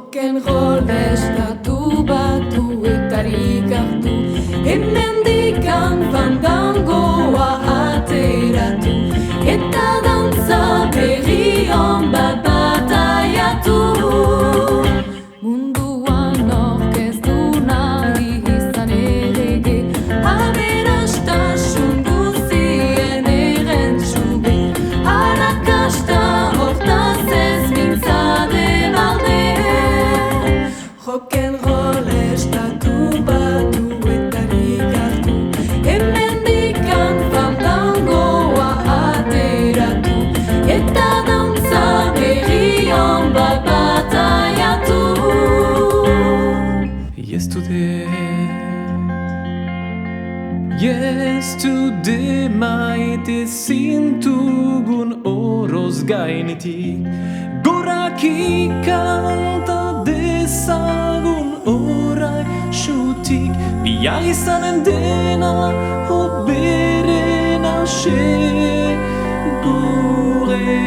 Rock'n'roll estatu batuetarik hartu, hemendikan fandangoa ateratu, eta dantza berri on bat bataiatu. Munduan orkestu nahi izan erege, aberastasun guzien errentsuge, harakasta hortaz ez mintzade balde. Rock'n'roll estatu batuetarik hartu, hemendikan fandangoa ateratu, eta dantza berri on bat bataiatu. Yesterday maite zintugun oroz gainetik, goraki kanta dezagun orai xutik, bia izanen dena hoberen ase gurenik.